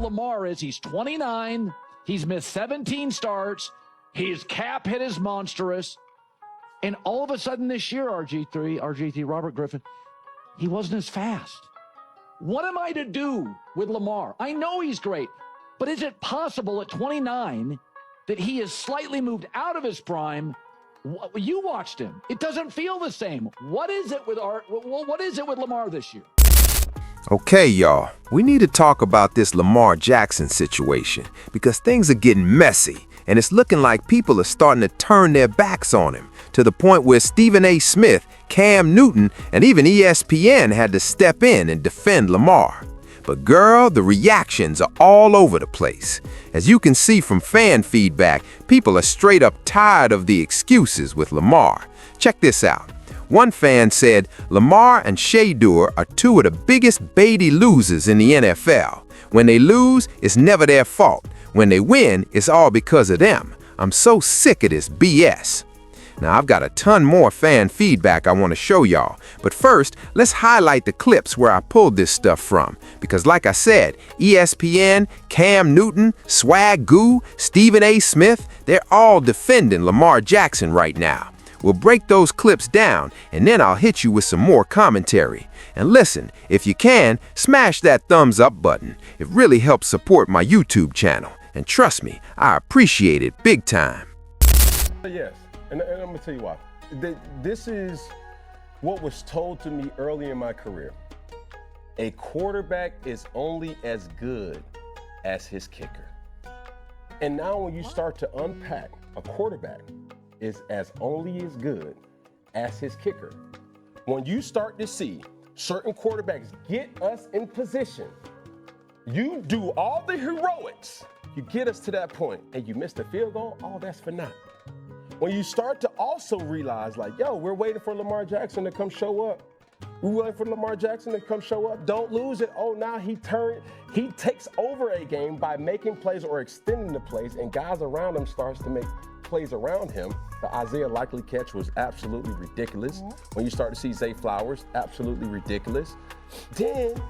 Lamar is he's 29. He's missed 17 starts. His cap hit is monstrous. And all of a sudden this year, RG3, Robert Griffin, he wasn't as fast. What am I to do with Lamar? I know he's great, but is it possible at 29 that he is slightly moved out of his prime? You watched him. It doesn't feel the same. What is it with Lamar this year? Okay, y'all, we need to talk about this Lamar Jackson situation because things are getting messy and it's looking like people are starting to turn their backs on him to the point where Stephen A. Smith, Cam Newton, and even ESPN had to step in and defend Lamar. But girl, the reactions are all over the place. As you can see from fan feedback, people are straight up tired of the excuses with Lamar. Check this out. One fan said, Lamar and Shador are two of the biggest baity losers in the NFL. When they lose, it's never their fault. When they win, it's all because of them. I'm so sick of this BS. Now, I've got a ton more fan feedback I want to show y'all. But first, let's highlight the clips where I pulled this stuff from. Because like I said, ESPN, Cam Newton, Swag Goo, Stephen A. Smith, they're all defending Lamar Jackson right now. We'll break those clips down, and then I'll hit you with some more commentary. And listen, if you can, smash that thumbs up button. It really helps support my YouTube channel. And trust me, I appreciate it big time. Yes, and I'm gonna tell you why. This is what was told to me early in my career. A quarterback is only as good as his kicker. And now when you start to unpack, a quarterback is only as good as his kicker. When you start to see certain quarterbacks get us in position, you do all the heroics, you get us to that point, and you miss the field goal, oh, that's for naught. When you start to also realize, like, yo, we're waiting for Lamar Jackson to come show up. We're waiting for Lamar Jackson to come show up. Don't lose it. Oh, now he takes over a game by making plays or extending the plays, and guys around him starts to make plays around him. The Isaiah Likely catch was absolutely ridiculous. When you start to see Zay Flowers, absolutely ridiculous. Then,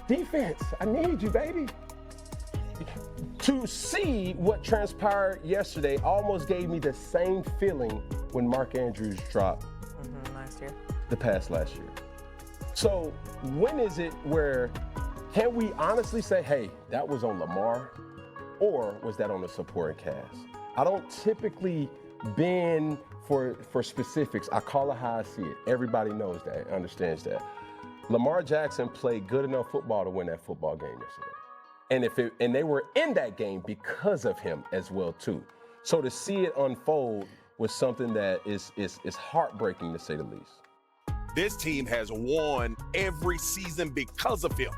defense, I need you, baby. To see what transpired yesterday almost gave me the same feeling when Mark Andrews dropped the pass last year. So when is it where, can we honestly say, hey, that was on Lamar, or was that on the supporting cast? I don't typically bend for specifics. I call it how I see it. Everybody knows that, understands that. Lamar Jackson played good enough football to win that football game yesterday. And they were in that game because of him as well too. So to see it unfold was something that is heartbreaking, to say the least. This team has won every season because of him.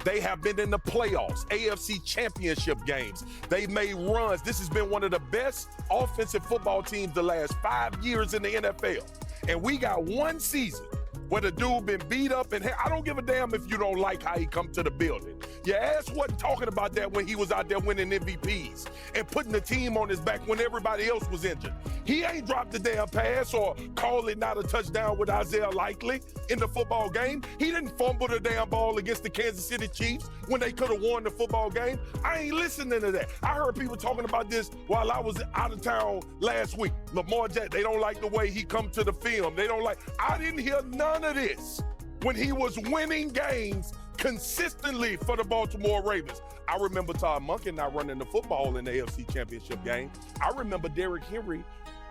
They have been in the playoffs, AFC championship games. They've made runs. This has been one of the best offensive football teams the last 5 years in the NFL. And we got one season where the dude been beat up, and I don't give a damn if you don't like how he come to the building. Your ass wasn't talking about that when he was out there winning MVPs and putting the team on his back when everybody else was injured. He ain't dropped the damn pass or called it not a touchdown with Isaiah Likely in the football game. He didn't fumble the damn ball against the Kansas City Chiefs when they could have won the football game. I ain't listening to that. I heard people talking about this while I was out of town last week. Lamar Jackson, they don't like the way he come to the film. I didn't hear none of this when he was winning games consistently for the Baltimore Ravens. I remember Todd Monken not running the football in the AFC Championship game. I remember Derrick Henry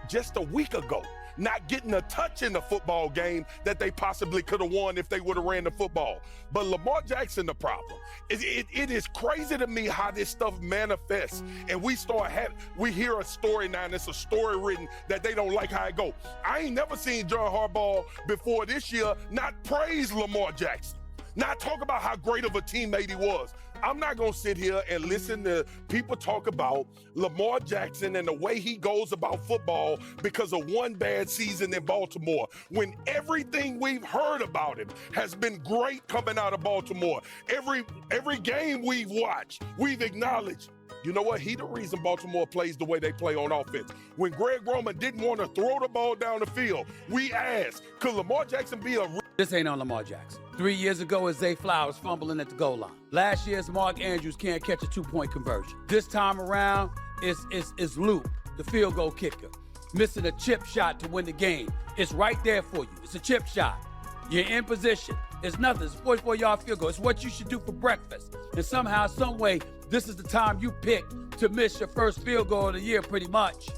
just a week ago not getting a touch in the football game that they possibly could have won if they would have ran the football. But Lamar Jackson, the problem. It is crazy to me how this stuff manifests, and we hear a story now, and it's a story written that they don't like how it go. I ain't never seen John Harbaugh before this year not praise Lamar Jackson, not talk about how great of a teammate he was. I'm not going to sit here and listen to people talk about Lamar Jackson and the way he goes about football because of one bad season in Baltimore, when everything we've heard about him has been great coming out of Baltimore. Every game we've watched, we've acknowledged, you know what? He the reason Baltimore plays the way they play on offense. When Greg Roman didn't want to throw the ball down the field, we asked, could Lamar Jackson be a This ain't on Lamar Jackson. 3 years ago, it's Zay Flowers fumbling at the goal line. Last year's Mark Andrews can't catch a two-point conversion. This time around, it's Luke, the field goal kicker, missing a chip shot to win the game. It's right there for you. It's a chip shot. You're in position. It's nothing. It's a 44-yard field goal. It's what you should do for breakfast. And somehow, some way, this is the time you pick to miss your first field goal of the year, pretty much.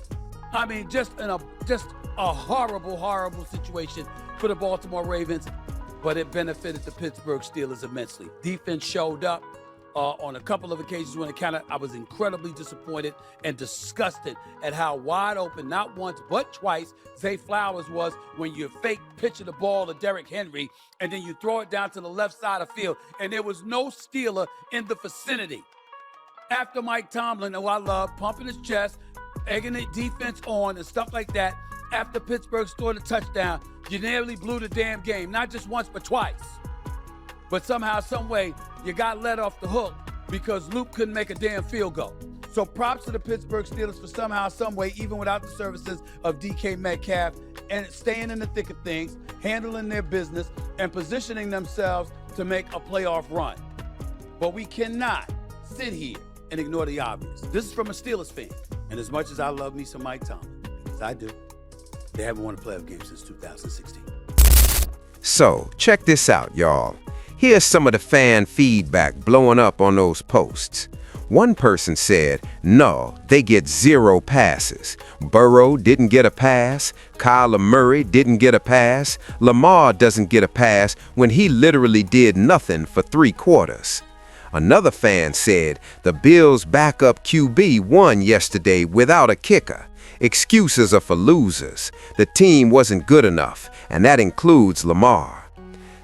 I mean, just a horrible, horrible situation for the Baltimore Ravens, but it benefited the Pittsburgh Steelers immensely. Defense showed up on a couple of occasions when it I was incredibly disappointed and disgusted at how wide open, not once but twice, Zay Flowers was when you fake pitching the ball to Derrick Henry and then you throw it down to the left side of the field, and there was no Steeler in the vicinity. After Mike Tomlin, who I love, pumping his chest, egging the defense on and stuff like that, after Pittsburgh scored a touchdown, you nearly blew the damn game, not just once but twice. But somehow, some way, you got let off the hook because Luke couldn't make a damn field goal. So props to the Pittsburgh Steelers for somehow, some way, even without the services of DK Metcalf, and staying in the thick of things, handling their business, and positioning themselves to make a playoff run. But we cannot sit here and ignore the obvious. This is from a Steelers fan. And as much as I love me some Mike Tomlin, because I do, they haven't won a playoff game since 2016. So, check this out, y'all. Here's some of the fan feedback blowing up on those posts. One person said, no, they get 0 passes. Burrow didn't get a pass. Kyler Murray didn't get a pass. Lamar doesn't get a pass when he literally did nothing for 3 quarters. Another fan said, the Bills' backup QB won yesterday without a kicker. Excuses are for losers. The team wasn't good enough, and that includes Lamar.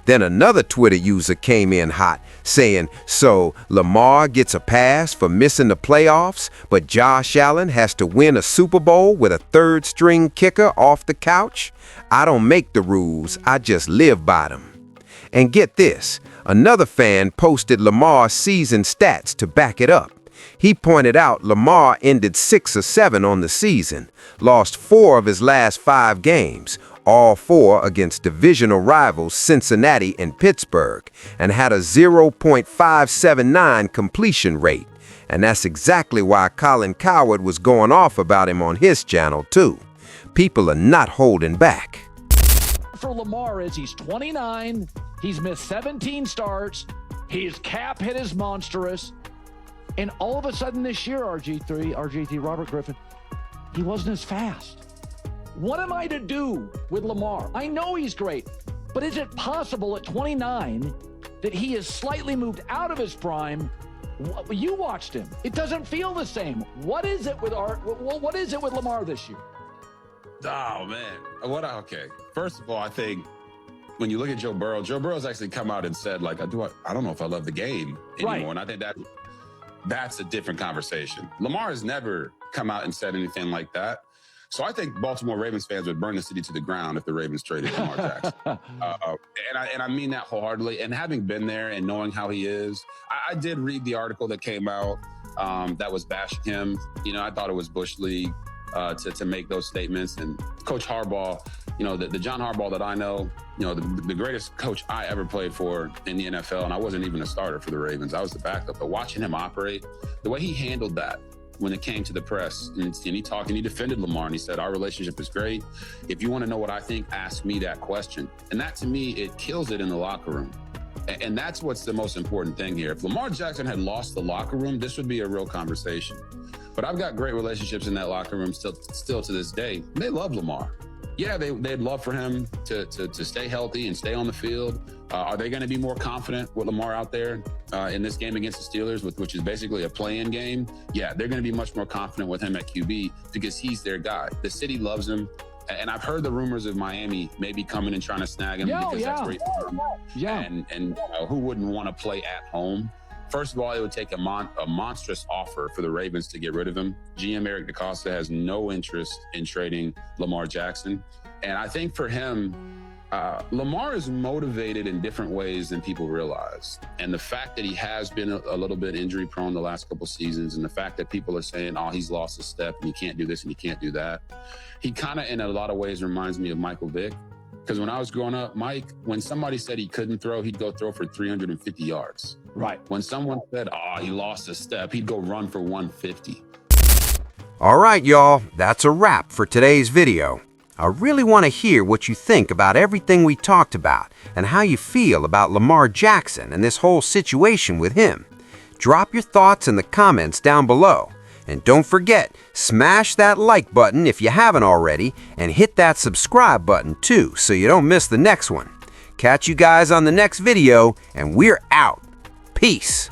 Then another Twitter user came in hot, saying, so Lamar gets a pass for missing the playoffs, but Josh Allen has to win a Super Bowl with a third-string kicker off the couch? I don't make the rules, I just live by them. And get this, another fan posted Lamar's season stats to back it up. He pointed out Lamar ended 6 or 7 on the season, lost 4 of his last 5 games, all 4 against divisional rivals Cincinnati and Pittsburgh, and had a 0.579 completion rate. And that's exactly why Colin Cowherd was going off about him on his channel, too. People are not holding back. For Lamar is he's 29, he's missed 17 starts, his cap hit is monstrous, and all of a sudden this year, RG3, Robert Griffin, he wasn't as fast. What am I to do with Lamar? I know he's great, but is it possible at 29 that he has slightly moved out of his prime? You watched him. It doesn't feel the same. What is it with what is it with Lamar this year? Oh, man. Okay. First of all, I think when you look at Joe Burrow's actually come out and said, like, I don't know if I love the game anymore. Right. And I think that's a different conversation. Lamar has never come out and said anything like that. So I think Baltimore Ravens fans would burn the city to the ground if the Ravens traded Lamar Jackson. And I mean that wholeheartedly. And having been there and knowing how he is, I did read the article that came out that was bashing him. You know, I thought it was Bush League to make those statements. And Coach Harbaugh, you know, the John Harbaugh that I know, you know, the greatest coach I ever played for in the NFL, and I wasn't even a starter for the Ravens. I was the backup. But watching him operate, the way he handled that, when it came to the press, and he talked and he defended Lamar, and he said, our relationship is great. If you want to know what I think, ask me that question. And that, to me, it kills it in the locker room. And that's what's the most important thing here. If Lamar Jackson had lost the locker room, this would be a real conversation. But I've got great relationships in that locker room still to this day. They love Lamar. Yeah, they'd love for him to stay healthy and stay on the field. Are they going to be more confident with Lamar out there in this game against the Steelers, which is basically a play-in game? Yeah, they're going to be much more confident with him at QB because he's their guy. The city loves him. And I've heard the rumors of Miami maybe coming and trying to snag him because that's great for him. Yeah. And who wouldn't want to play at home? First of all, it would take a monstrous offer for the Ravens to get rid of him. GM Eric DeCosta has no interest in trading Lamar Jackson. And I think for him, Lamar is motivated in different ways than people realize. And the fact that he has been a little bit injury prone the last couple seasons, and the fact that people are saying, oh, he's lost a step and he can't do this and he can't do that. He kind of, in a lot of ways, reminds me of Michael Vick. Because when I was growing up, Mike, when somebody said he couldn't throw, he'd go throw for 350 yards. Right. When someone said, oh, he lost a step, he'd go run for 150. All right, y'all, that's a wrap for today's video. I really want to hear what you think about everything we talked about and how you feel about Lamar Jackson and this whole situation with him. Drop your thoughts in the comments down below. And don't forget, smash that like button if you haven't already, and hit that subscribe button too so you don't miss the next one. Catch you guys on the next video, and we're out. Peace.